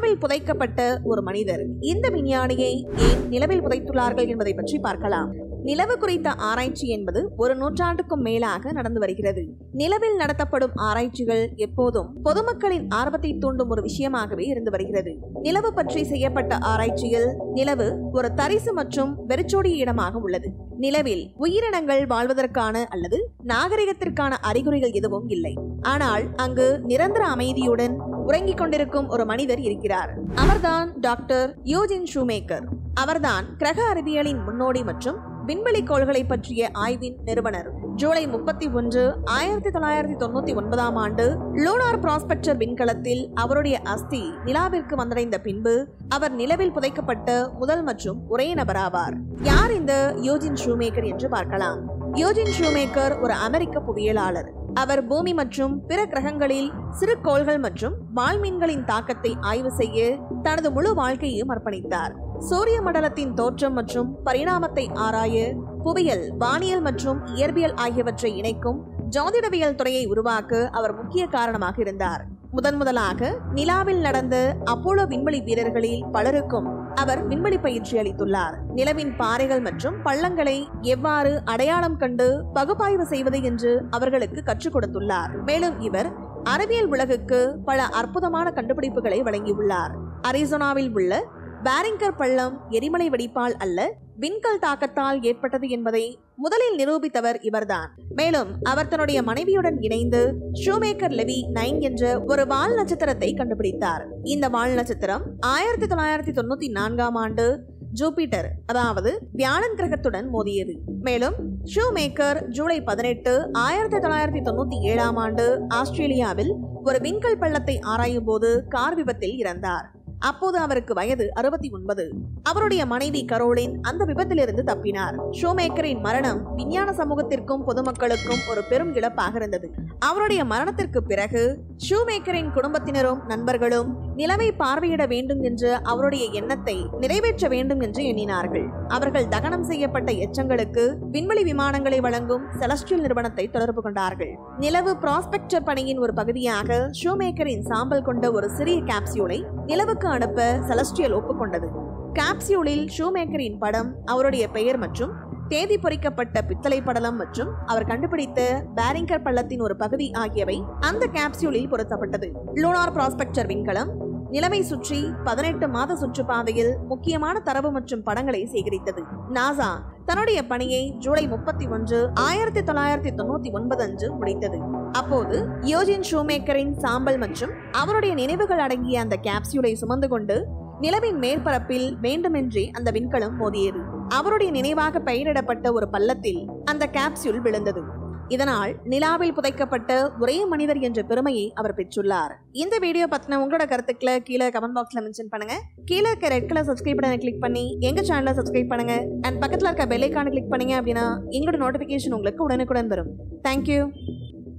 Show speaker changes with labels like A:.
A: நிலவில் புதைக்கப்பட்ட ஒரு மனிதர். இந்த விஞ்ஞானியை ஏன் நிலவில் புதைத்துள்ளார்கள் என்பதை பற்றி பார்க்கலாம். நிலவு குறித்த ஆராய்ச்சி என்பது ஒரு நூற்றாண்டுக்கும் மேலாக நடந்து வருகிறது. நிலவில் நடத்தப்படும் ஆராய்ச்சிகள் எப்போதும் பொதுமக்களின் ஆர்வத்தை தூண்டும் ஒரு விஷயமாகவே இருந்து வருகிறது. நிலவு பற்றி செய்யப்பட்ட ஆராய்ச்சியில் நிலவு ஒரு தரிசு மற்றும் வெறிச்சோடிய இடமாக உள்ளது. நிலவில் உயிரினங்கள் வாழ்வதற்கான அல்லது நாகரிகத்திற்கான அறிகுறிகள் எதுவும் இல்லை. ஆனால் அங்கு நிரந்தர அமைதியுடன் உறங்கிக் கொண்டிருக்கும் ஒரு மனிதர் இருக்கிறார். அவர்தான் டாக்டர் யூஜின் ஷூமேக்கர். அவர்தான் கிரக அறிவியலின் முன்னோடி மற்றும் விண்வெளி கோள்களை பற்றிய ஆய்வின் நிறுவனர். ஜூலை 31, 1999 ஆண்டு லூனார் ப்ராஸ்பெக்டர் விண்கலத்தில் அவருடைய அஸ்தி நிலாவிற்கு வந்தடைந்த பின்பு அவர் நிலவில் புதைக்கப்பட்ட முதல் மற்றும் ஒரே நபராவார். யார் இந்த யூஜின் ஷூமேக்கர் என்று பார்க்கலாம். யூஜின் ஷூமேக்கர் ஒரு அமெரிக்க புவியியலாளர். அவர் பூமி மற்றும் பிற கிரகங்களில் சிறு கோள்கள் மற்றும் வால்மீன்களின் தாக்கத்தை ஆய்வு செய்ய தனது முழு வாழ்க்கையையும் அர்ப்பணித்தார். சூரிய மண்டலத்தின் தோற்றம் மற்றும் பரிணாமத்தை ஆராய புவியியல், வானியல் மற்றும் இயற்பியல் ஆகியவற்றை இணைக்கும் ஜோதிடவியல் துறையை உருவாக்க அவர் முக்கிய காரணமாக இருந்தார். முதன்முதலாக நிலாவில் நடந்த அப்போலோ விண்வெளி வீரர்களில் பலருக்கும் அவர் விண்வெளி பயிற்சி அளித்துள்ளார். நிலவின் பாறைகள் மற்றும் பள்ளங்களை எவ்வாறு அடையாளம் கண்டு பகுப்பாய்வு செய்வது என்று அவர்களுக்கு கற்றுக் கொடுத்துள்ளார். மேலும் இவர் அறிவியல் உலகுக்கு பல அற்புதமான கண்டுபிடிப்புகளை வழங்கியுள்ளார். அரிசோனாவில் உள்ள பேரிங்கர் பள்ளம் எரிமலை வெடிப்பால் அல்ல, விண்கல் தாக்கத்தால் ஏற்பட்டது என்பதை முதலில் நிரூபித்தவர் இவர்தான். மேலும் அவர் தன்னுடைய மனைவியுடன் இணைந்து ஷூமேக்கர் லெவி 9 என்ற ஒரு வால் நட்சத்திரத்தை கண்டுபிடித்தார். இந்த வால் நட்சத்திரம் 1994 ஆண்டு ஜூபிட்டர், அதாவது வியாழன் கிரகத்துடன் மோதியது. மேலும் ஷூமேக்கர் ஜூலை 18, 1997 ஆண்டு ஆஸ்திரேலியாவில் ஒரு விண்கல் பள்ளத்தை ஆராயும் போது கார் விபத்தில் இறந்தார். அப்போது அவருக்கு வயது 69. அவருடைய மனைவி கரோலின் அந்த விபத்திலிருந்து தப்பினார். ஷூமேக்கரின் மரணம் விஞ்ஞான சமூகத்திற்கும் பொதுமக்களுக்கும் ஒரு பெரும் இழப்பாக இருந்தது. அவருடைய மரணத்திற்கு பிறகு ஷூமேக்கரின் குடும்பத்தினரும் நண்பர்களும் நிலவை பார்வையிட வேண்டும் என்ற அவருடைய எண்ணத்தை நிறைவேற்ற வேண்டும் என்று எண்ணினார்கள். அவர்கள் தகனம் செய்யப்பட்ட எச்சங்களுக்கு விண்வெளி விமானங்களை வழங்கும் செலஸ்டியல் நிறுவனத்தை தொடர்பு கொண்டார்கள். நிலவு ப்ராஸ்பெக்டர் பணியின் ஒரு பகுதியாக ஷூமேக்கரின் சாம்பல் கொண்ட ஒரு சிறிய கேப்சியூலை நிலவுக்கு அனுப்ப செலஸ்டியல் ஒப்புக்கொண்டது. கேப்சியூலில் ஷூமேக்கரின் படம், அவருடைய பெயர் மற்றும் தேதி பொறிக்கப்பட்ட பித்தளை படலம் மற்றும் அவர் கண்டுபிடித்த பேரிங்கர் பள்ளத்தின் ஒரு பகுதி ஆகியவை அந்த கேப்சியூலில் பொருத்தப்பட்டது. லூனார் ப்ராஸ்பெக்டர் விண்கலம் நிலவை சுற்றி 18 மாத சுற்றுப்பாதையில் முக்கியமான தரவு மற்றும் படங்களை சேகரித்தது. நாசா தன்னுடைய பணியை ஜூலை 31, 1999 அன்று முடித்தது. அப்போது யூஜின் ஷூமேக்கரின் சாம்பல் மற்றும் அவருடைய நினைவுகள் அடங்கிய அந்த கேப்சியூலை சுமந்து கொண்டு நிலவின் மேற்பரப்பில் வேண்டுமென்றே அந்த விண்கலம் மோதியது. அவருடைய நினைவாக பெயரிடப்பட்ட ஒரு பள்ளத்தில் அந்த கேப்சியூல் விழுந்தது. இதனால் நிலாவில் புதைக்கப்பட்ட ஒரே மனிதர் என்ற பெருமையை அவர் பெற்றுள்ளார். இந்த வீடியோ பத்தின உங்களோட கருத்துக்களை கீழே கமெண்ட் பாக்ஸ்ல மென்ஷன் பண்ணுங்க. கீழே இருக்க ரெட் கலர் சப்ஸ்கிரைப் பட்டனை கிளிக் பண்ணி எங்க சேனலை சப்ஸ்கிரைப் பண்ணுங்க. அண்ட் பக்கத்துல இருக்க பெல் ஐகானை கிளிக் பண்ணீங்க அப்படின்னா எங்களோட நோட்டிபிகேஷன் உங்களுக்கு உடனுக்குடன் வரும். தேங்க்யூ.